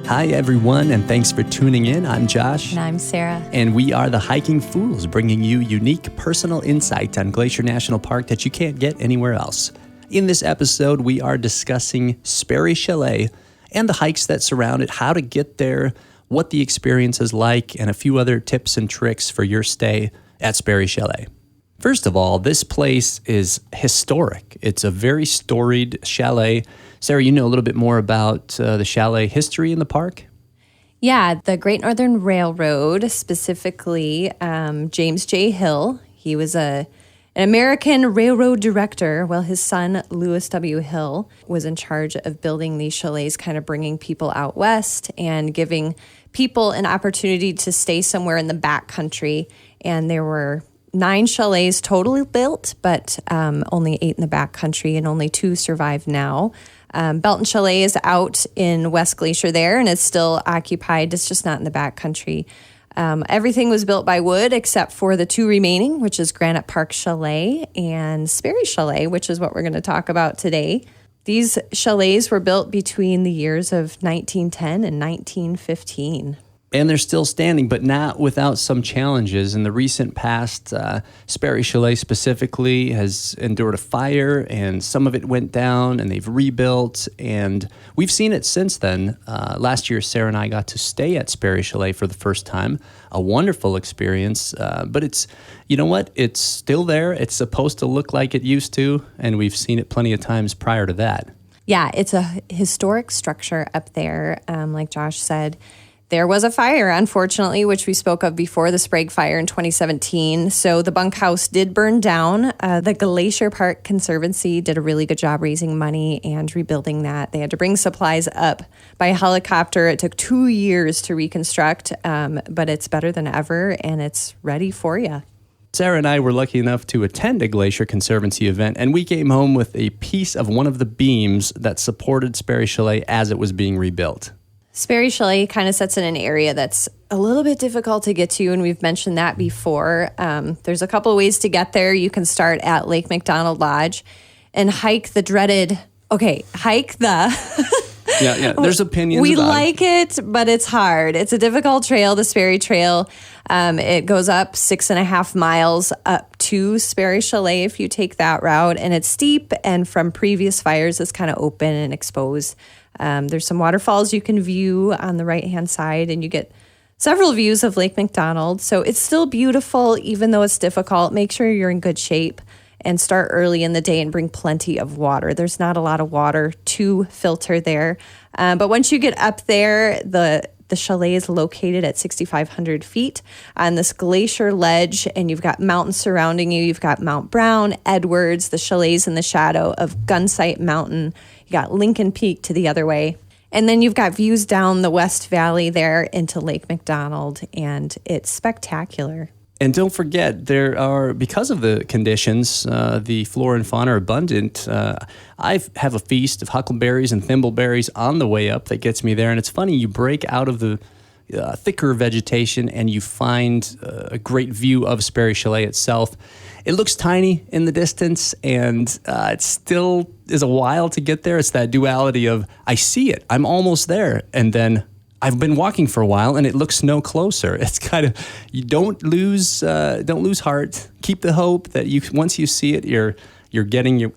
Hi, everyone, and thanks for tuning in. I'm Josh. And I'm Sarah. And we are the Hiking Fools, bringing you unique personal insight on Glacier National Park that you can't get anywhere else. In this episode, we are discussing Sperry Chalet and the hikes that surround it, how to get there, what the experience is like, and a few other tips and tricks for your stay at Sperry Chalet. First of all, this place is historic. It's a very storied chalet. Sarah, you know a little bit more about the chalet history in the park? Yeah, the Great Northern Railroad, specifically James J. Hill. He was an American railroad director, while his son, Lewis W. Hill, was in charge of building these chalets, kind of bringing people out west and giving people an opportunity to stay somewhere in the backcountry. And there were 9 chalets totally built, but only 8 in the backcountry, and only 2 survive now. Belton Chalet is out in West Glacier there, and it's still occupied. It's just not in the backcountry. Everything was built by wood except for the 2 remaining, which is Granite Park Chalet and Sperry Chalet, which is what we're going to talk about today. These chalets were built between the years of 1910 and 1915. And they're still standing, but not without some challenges. In the recent past, Sperry Chalet specifically has endured a fire, and some of it went down, and they've rebuilt, and we've seen it since then. Last year, Sarah and I got to stay at Sperry Chalet for the first time. A wonderful experience, but it's, you know what? It's still there. It's supposed to look like it used to, and we've seen it plenty of times prior to that. Yeah, it's a historic structure up there, like Josh said. There was a fire, unfortunately, which we spoke of before, the Sprague Fire in 2017. So the bunkhouse did burn down. The Glacier Park Conservancy did a really good job raising money and rebuilding that. They had to bring supplies up by helicopter. It took 2 years to reconstruct, but it's better than ever, and it's ready for you. Sarah and I were lucky enough to attend a Glacier Conservancy event, and we came home with a piece of one of the beams that supported Sperry Chalet as it was being rebuilt. Sperry Chalet kind of sits in an area that's a little bit difficult to get to, and we've mentioned that before. There's a couple of ways to get there. You can start at Lake McDonald Lodge and hike the dreaded, hike the... Yeah, there's opinions We about like it, but it's hard. It's a difficult trail, the Sperry Trail. It goes up 6.5 miles up to Sperry Chalet if you take that route, and it's steep, and from previous fires, it's kind of open and exposed. There's some waterfalls you can view on the right-hand side, and you get several views of Lake McDonald. So it's still beautiful, even though it's difficult. Make sure you're in good shape and start early in the day and bring plenty of water. There's not a lot of water to filter there. But once you get up there, the chalet is located at 6,500 feet on this glacier ledge, and you've got mountains surrounding you. You've got Mount Brown, Edwards, the chalet's in the shadow of Gunsight Mountain. You got Lincoln Peak to the other way. And then you've got views down the West Valley there into Lake McDonald, and it's spectacular. And don't forget, there are, because of the conditions, the flora and fauna are abundant. I have a feast of huckleberries and thimbleberries on the way up that gets me there. And it's funny, you break out of the thicker vegetation and you find a great view of Sperry Chalet itself. It looks tiny in the distance, and it still is a while to get there. It's that duality of, I see it, I'm almost there, and then I've been walking for a while and it looks no closer. It's kind of, you don't lose heart. Keep the hope that once you see it, you're getting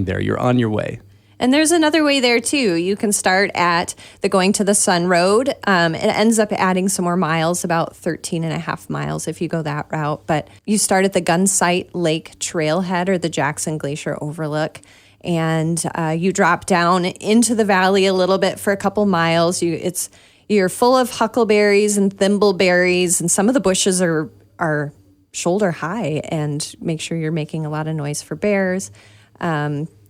there. You're on your way. And there's another way there too. You can start at the Going to the Sun Road. It ends up adding some more miles, about 13.5 miles if you go that route. But you start at the Gunsight Lake Trailhead or the Jackson Glacier Overlook. And you drop down into the valley a little bit for a couple miles. You're full of huckleberries and thimbleberries, and some of the bushes are shoulder high, and make sure you're making a lot of noise for bears.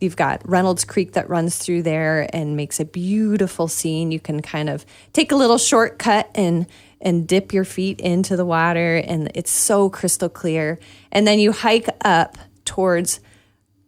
You've got Reynolds Creek that runs through there and makes a beautiful scene. You can kind of take a little shortcut and dip your feet into the water, and it's so crystal clear. And then you hike up towards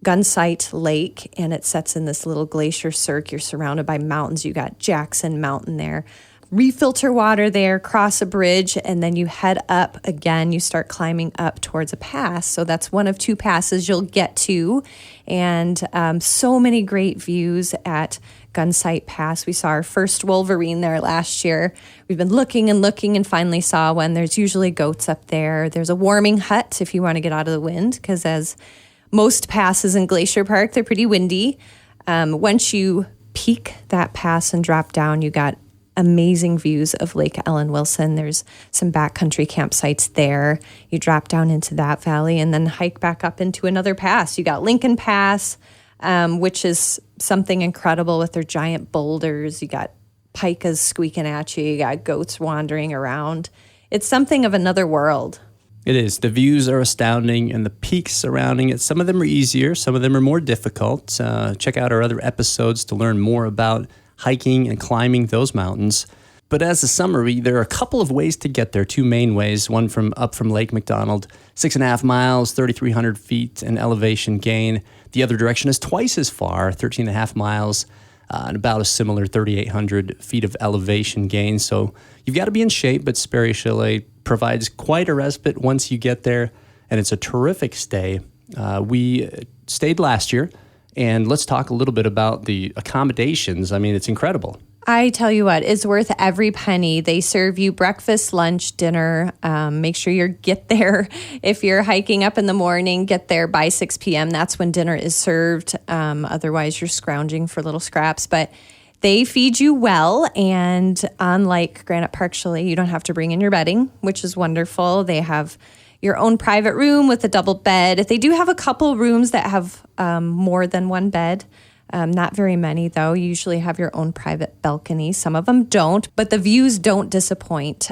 Gunsight Lake, and it sets in this little glacier cirque. You're surrounded by mountains. You got Jackson Mountain there. Refilter water there, cross a bridge, and then you head up again. You start climbing up towards a pass. So that's one of 2 passes you'll get to. And so many great views at Gunsight Pass. We saw our first wolverine there last year. We've been looking and finally saw one. There's usually goats up there. There's a warming hut if you want to get out of the wind, because as most passes in Glacier Park, they're pretty windy. Once you peak that pass and drop down, you got amazing views of Lake Ellen Wilson. There's some backcountry campsites there. You drop down into that valley and then hike back up into another pass. You got Lincoln Pass, which is something incredible with their giant boulders. You got pikas squeaking at you. You got goats wandering around. It's something of another world. It is. The views are astounding, and the peaks surrounding it, some of them are easier, some of them are more difficult. Check out our other episodes to learn more about hiking and climbing those mountains. But as a summary, there are a couple of ways to get there, two main ways. One from Lake McDonald, 6.5 miles, 3,300 feet in elevation gain. The other direction is twice as far, 13.5 miles, and about a similar 3,800 feet of elevation gain. So you've got to be in shape, but Sperry Chalet provides quite a respite once you get there, and it's a terrific stay. We stayed last year, and let's talk a little bit about the accommodations. I mean, it's incredible. I tell you what, it's worth every penny. They serve you breakfast, lunch, dinner. Make sure you get there. If you're hiking up in the morning, get there by 6 p.m. That's when dinner is served. Otherwise, you're scrounging for little scraps. But they feed you well, and unlike Granite Park Chalet, you don't have to bring in your bedding, which is wonderful. They have your own private room with a double bed. They do have a couple rooms that have more than one bed. Not very many, though. You usually have your own private balcony. Some of them don't, but the views don't disappoint.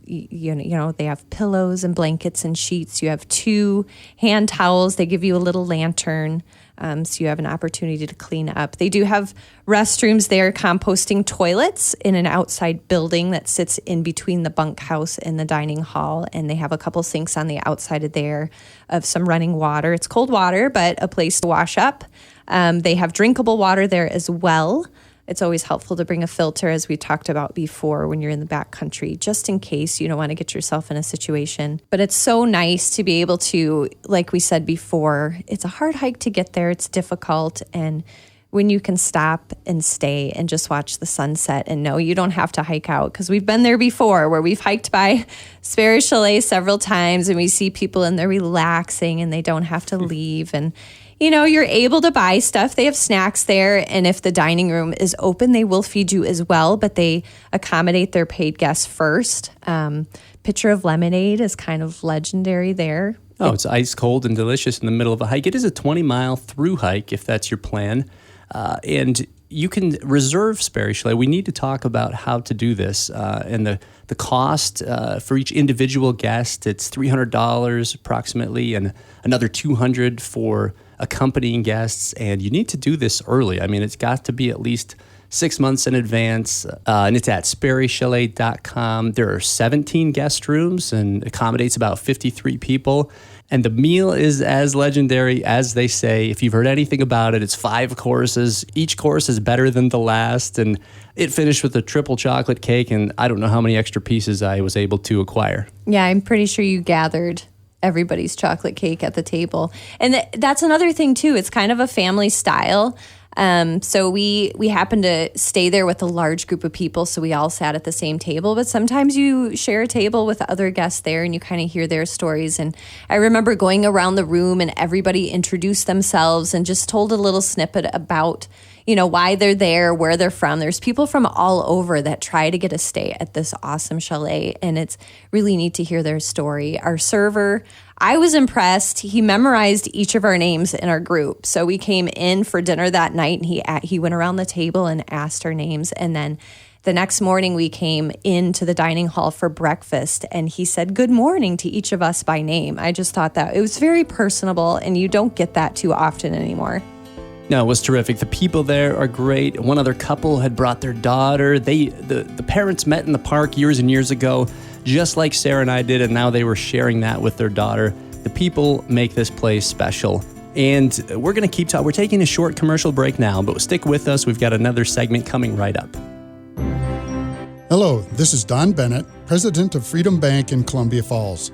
You know, they have pillows and blankets and sheets. You have 2 hand towels. They give you a little lantern, so you have an opportunity to clean up. They do have restrooms there, composting toilets in an outside building that sits in between the bunkhouse and the dining hall, and they have a couple sinks on the outside of there of some running water. It's cold water, but a place to wash up. They have drinkable water there as well. It's always helpful to bring a filter, as we talked about before, when you're in the backcountry, just in case you don't want to get yourself in a situation. But it's so nice to be able to, like we said before, it's a hard hike to get there. It's difficult. And when you can stop and stay and just watch the sunset and know you don't have to hike out, because we've been there before where we've hiked by Sperry Chalet several times and we see people in there relaxing and they don't have to leave. And you know, you're able to buy stuff. They have snacks there. And if the dining room is open, they will feed you as well, but they accommodate their paid guests first. Pitcher of lemonade is kind of legendary there. Oh, it's ice cold and delicious in the middle of a hike. It is a 20-mile through hike, if that's your plan. And you can reserve Sperry Chalet. We need to talk about how to do this. And the cost for each individual guest, it's $300 approximately, and another $200 for accompanying guests. And you need to do this early. I mean, it's got to be at least 6 months in advance. And it's at sperrychalet.com. There are 17 guest rooms and accommodates about 53 people. And the meal is as legendary as they say. If you've heard anything about it, it's 5 courses. Each course is better than the last. And it finished with a triple chocolate cake. And I don't know how many extra pieces I was able to acquire. Yeah, I'm pretty sure you gathered everybody's chocolate cake at the table. And that's another thing, too. It's kind of a family style. So we happened to stay there with a large group of people, so we all sat at the same table. But sometimes you share a table with other guests there and you kind of hear their stories. And I remember going around the room and everybody introduced themselves and just told a little snippet about, you know, why they're there, where they're from. There's people from all over that try to get a stay at this awesome chalet, and it's really neat to hear their story. Our server, I was impressed. He memorized each of our names in our group. So we came in for dinner that night, and he went around the table and asked our names. And then the next morning, we came into the dining hall for breakfast, and he said good morning to each of us by name. I just thought that it was very personable, and you don't get that too often anymore. No, it was terrific. The people there are great. One other couple had brought their daughter. The parents met in the park years and years ago, just like Sarah and I did, and now they were sharing that with their daughter. The people make this place special. And we're going to keep talking. We're taking a short commercial break now, but stick with us. We've got another segment coming right up. Hello, this is Don Bennett, president of Freedom Bank in Columbia Falls.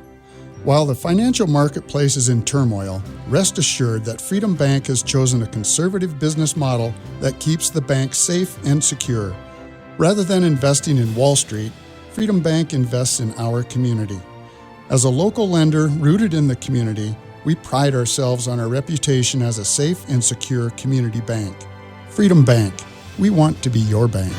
While the financial marketplace is in turmoil, rest assured that Freedom Bank has chosen a conservative business model that keeps the bank safe and secure. Rather than investing in Wall Street, Freedom Bank invests in our community. As a local lender rooted in the community, we pride ourselves on our reputation as a safe and secure community bank. Freedom Bank, we want to be your bank.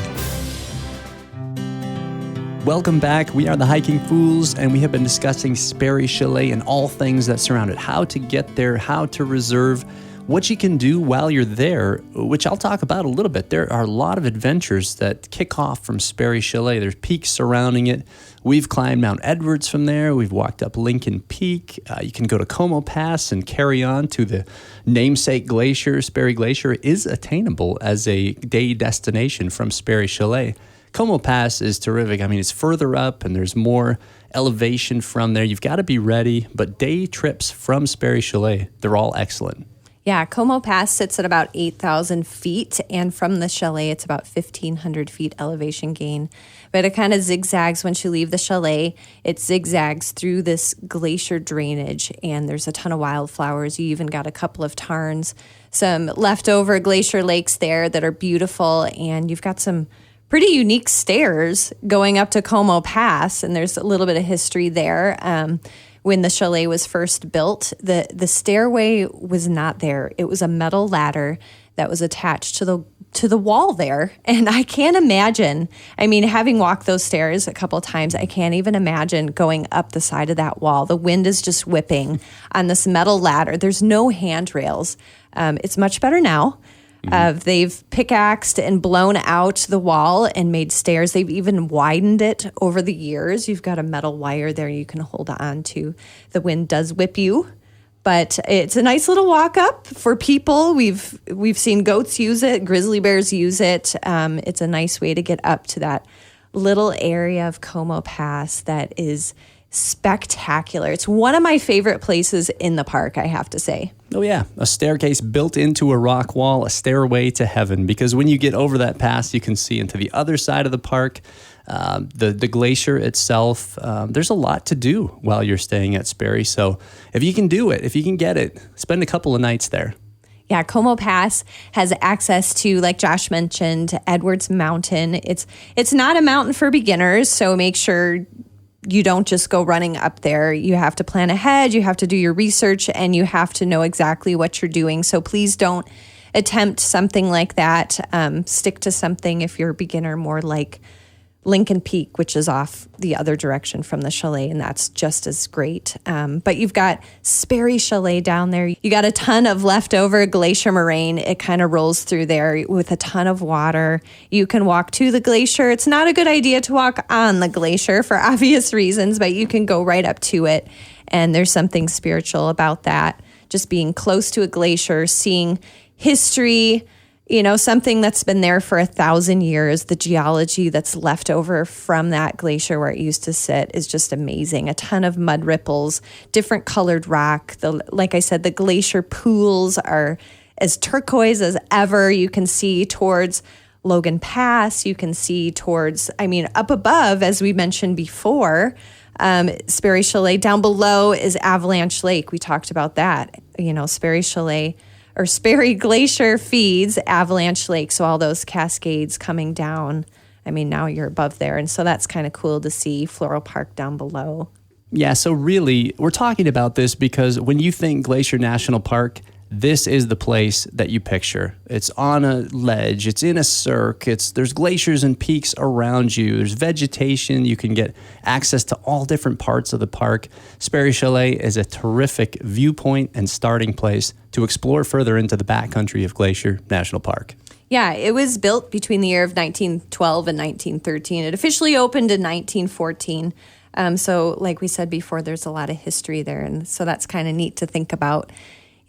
Welcome back. We are the Hiking Fools, and we have been discussing Sperry Chalet and all things that surround it, how to get there, how to reserve, what you can do while you're there, which I'll talk about a little bit. There are a lot of adventures that kick off from Sperry Chalet. There's peaks surrounding it. We've climbed Mount Edwards from there. We've walked up Lincoln Peak. You can go to Como Pass and carry on to the namesake glacier. Sperry Glacier is attainable as a day destination from Sperry Chalet. Como Pass is terrific. I mean, it's further up and there's more elevation from there. You've got to be ready, but day trips from Sperry Chalet, they're all excellent. Yeah, Como Pass sits at about 8,000 feet, and from the chalet, it's about 1,500 feet elevation gain. But it kind of zigzags once you leave the chalet. It zigzags through this glacier drainage, and there's a ton of wildflowers. You even got a couple of tarns, some leftover glacier lakes there that are beautiful, and you've got some pretty unique stairs going up to Como Pass, and there's a little bit of history there. When the chalet was first built, the stairway was not there. It was a metal ladder that was attached to the wall there. And I can't imagine, I mean, having walked those stairs a couple of times, I can't even imagine going up the side of that wall. The wind is just whipping on this metal ladder. There's no handrails. It's much better now. They've pickaxed and blown out the wall and made stairs. They've even widened it over the years. You've got a metal wire there you can hold on to. The wind does whip you, but it's a nice little walk up for people. We've seen goats use it, grizzly bears use it. It's a nice way to get up to that little area of Como Pass that is spectacular. It's one of my favorite places in the park, I have to say. Oh yeah, a staircase built into a rock wall, a stairway to heaven, because when you get over that pass, you can see into the other side of the park, the glacier itself. There's a lot to do while you're staying at Sperry, so if you can do it, if you can get it, spend a couple of nights there. Yeah, Como Pass has access to, like Josh mentioned, Edwards Mountain. It's not a mountain for beginners, so make sure you don't just go running up there. You have to plan ahead, you have to do your research, and you have to know exactly what you're doing. So please don't attempt something like that. Stick to something if you're a beginner, more like Lincoln Peak, which is off the other direction from the chalet, and that's just as great. But you've got Sperry Chalet down there. You got a ton of leftover glacier moraine. It kind of rolls through there with a ton of water. You can walk to the glacier. It's not a good idea to walk on the glacier for obvious reasons, but you can go right up to it, and there's something spiritual about that. Just being close to a glacier, seeing history, you know, something that's been there for 1,000 years, the geology that's left over from that glacier where it used to sit is just amazing. A ton of mud ripples, different colored rock. Like I said, the glacier pools are as turquoise as ever. You can see towards Logan Pass. You can see towards, up above, as we mentioned before, Sperry Chalet. Down below is Avalanche Lake. We talked about that. You know, Sperry Chalet or Sperry Glacier feeds Avalanche Lake. So all those cascades coming down, now you're above there. And so that's kind of cool to see Floral Park down below. Yeah, so really, we're talking about this because when you think Glacier National Park, this is the place that you picture. It's on a ledge, it's in a cirque, there's glaciers and peaks around you, there's vegetation, you can get access to all different parts of the park. Sperry Chalet is a terrific viewpoint and starting place to explore further into the backcountry of Glacier National Park. Yeah, it was built between the year of 1912 and 1913. It officially opened in 1914. So like we said before, there's a lot of history there, and so that's kind of neat to think about.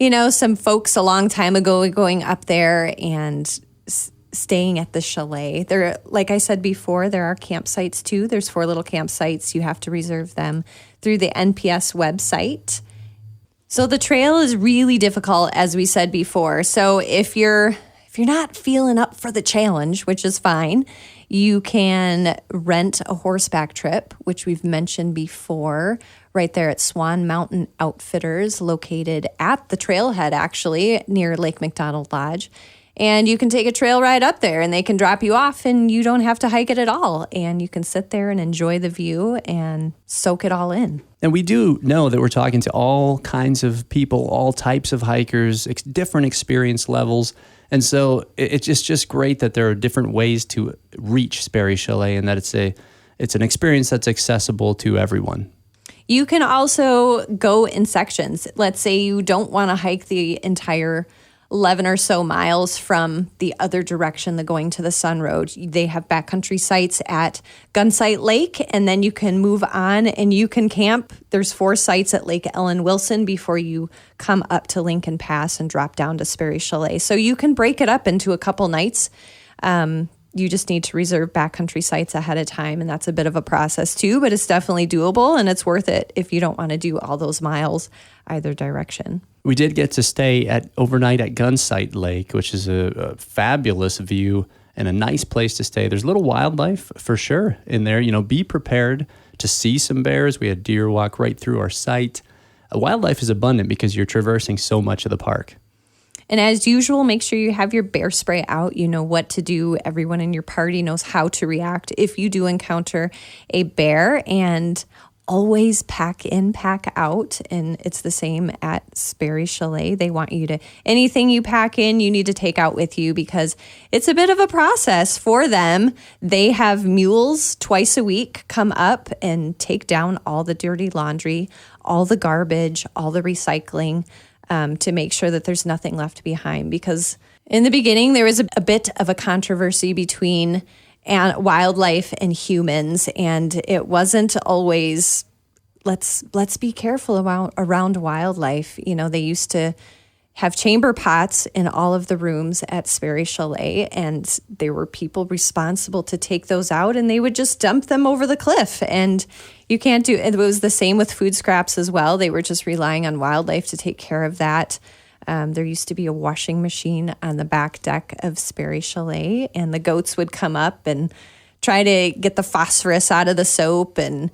You know, some folks a long time ago going up there and staying at the chalet. There, like I said before, there are campsites too. There's 4 little campsites. You have to reserve them through the NPS website. So the trail is really difficult, as we said before. So if you're not feeling up for the challenge, which is fine, you can rent a horseback trip, which we've mentioned before. right there at Swan Mountain Outfitters, located at the trailhead, actually, near Lake McDonald Lodge. And you can take a trail ride up there and they can drop you off and you don't have to hike it at all. And you can sit there and enjoy the view and soak it all in. And we do know that we're talking to all kinds of people, all types of hikers, different experience levels. And so it's just great that there are different ways to reach Sperry Chalet and that it's an experience that's accessible to everyone. You can also go in sections. Let's say you don't want to hike the entire 11 or so miles from the other direction, the Going to the Sun Road. They have backcountry sites at Gunsight Lake, and then you can move on and you can camp. There's 4 sites at Lake Ellen Wilson before you come up to Lincoln Pass and drop down to Sperry Chalet. So you can break it up into a couple nights. You just need to reserve backcountry sites ahead of time, and that's a bit of a process too, but it's definitely doable, and it's worth it if you don't want to do all those miles either direction. We did get to stay overnight at Gunsight Lake, which is a fabulous view and a nice place to stay. There's a little wildlife for sure in there. Be prepared to see some bears. We had deer walk right through our site. Wildlife is abundant because you're traversing so much of the park. And as usual, make sure you have your bear spray out. You know what to do. Everyone in your party knows how to react if you do encounter a bear. And always pack in, pack out. And it's the same at Sperry Chalet. They want you to, anything you pack in, you need to take out with you because it's a bit of a process for them. They have mules twice a week come up and take down all the dirty laundry, all the garbage, all the recycling, to make sure that there's nothing left behind. Because in the beginning, there was a bit of a controversy between wildlife and humans, and it wasn't always, let's be careful around wildlife. They used to have chamber pots in all of the rooms at Sperry Chalet, and there were people responsible to take those out, and they would just dump them over the cliff. And you can't do it. It was the same with food scraps as well. They were just relying on wildlife to take care of that. There used to be a washing machine on the back deck of Sperry Chalet, and the goats would come up and try to get the phosphorus out of the soap. And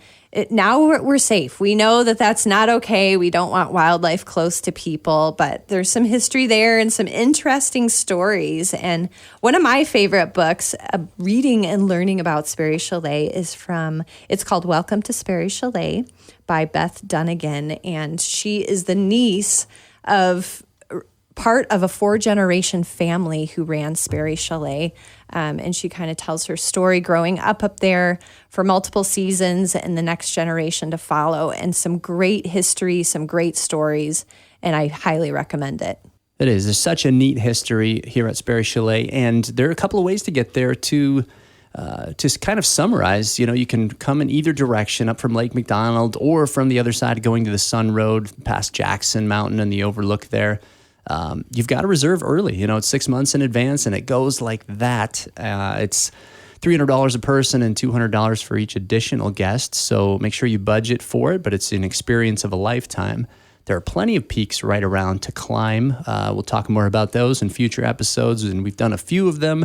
now we're safe. We know that that's not okay. We don't want wildlife close to people, but there's some history there and some interesting stories. And one of my favorite books, reading and learning about Sperry Chalet, it's called Welcome to Sperry Chalet by Beth Dunnigan. And she is the niece of part of a 4-generation family who ran Sperry Chalet. And she kind of tells her story growing up there for multiple seasons and the next generation to follow, and some great history, some great stories, and I highly recommend it. It is. There's such a neat history here at Sperry Chalet, and there are a couple of ways to get there to kind of summarize. You can come in either direction, up from Lake McDonald or from the other side going to the Sun Road past Jackson Mountain and the overlook there. You've got to reserve early. It's 6 months in advance, and it goes like that. It's $300 a person and $200 for each additional guest, so make sure you budget for it, but it's an experience of a lifetime. There are plenty of peaks right around to climb. We'll talk more about those in future episodes, and we've done a few of them.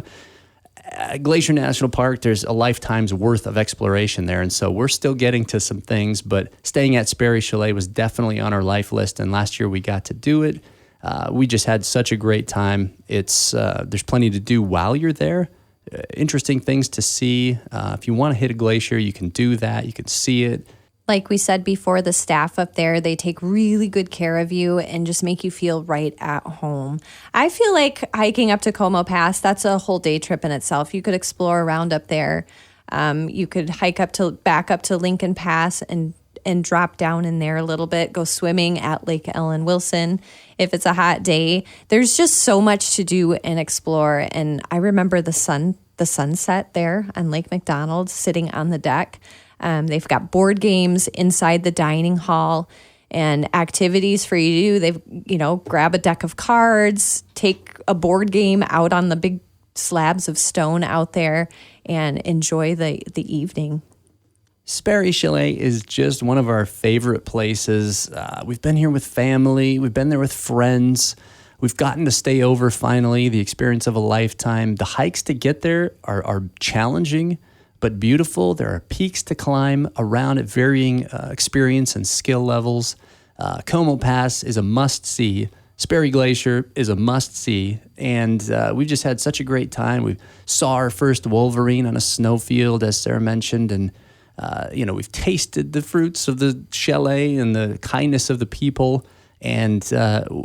Glacier National Park, there's a lifetime's worth of exploration there, and so we're still getting to some things, but staying at Sperry Chalet was definitely on our life list, and last year we got to do it. We just had such a great time. There's plenty to do while you're there. Interesting things to see. If you want to hit a glacier, you can do that. You can see it. Like we said before, the staff up there, they take really good care of you and just make you feel right at home. I feel like hiking up to Como Pass, that's a whole day trip in itself. You could explore around up there. You could hike back up to Lincoln Pass and drop down in there a little bit, go swimming at Lake Ellen Wilson if it's a hot day. There's just so much to do and explore. And I remember the sunset there on Lake McDonald sitting on the deck. They've got board games inside the dining hall and activities for you to do. Grab a deck of cards, take a board game out on the big slabs of stone out there and enjoy the evening. Sperry Chalet is just one of our favorite places. We've been here with family. We've been there with friends. We've gotten to stay over finally, the experience of a lifetime. The hikes to get there are challenging, but beautiful. There are peaks to climb around at varying experience and skill levels. Como Pass is a must-see. Sperry Glacier is a must-see, and we've just had such a great time. We saw our first wolverine on a snowfield, as Sarah mentioned, and we've tasted the fruits of the chalet and the kindness of the people, and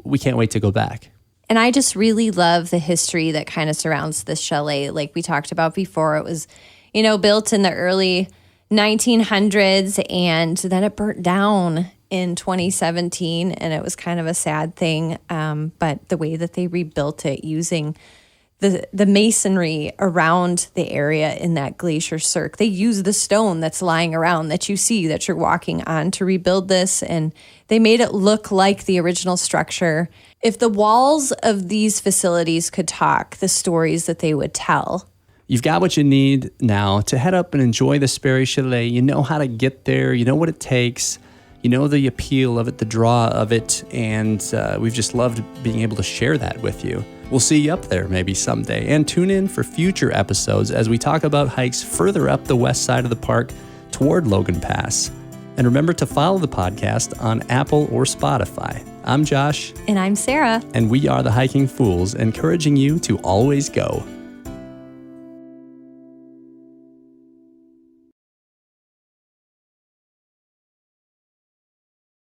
we can't wait to go back. And I just really love the history that kind of surrounds this chalet. Like we talked about before, it was, built in the early 1900s, and then it burnt down in 2017, and it was kind of a sad thing. But the way that they rebuilt it using the masonry around the area in that glacier cirque, they use the stone that's lying around that you see that you're walking on to rebuild this, and they made it look like the original structure. If the walls of these facilities could talk, the stories that they would tell. You've got what you need now to head up and enjoy the Sperry Chalet. You know how to get there. You know what it takes. You know the appeal of it, the draw of it, and we've just loved being able to share that with you. We'll see you up there maybe someday, and tune in for future episodes as we talk about hikes further up the west side of the park toward Logan Pass. And remember to follow the podcast on Apple or Spotify. I'm Josh. And I'm Sarah. And we are the Hiking Fools, encouraging you to always go.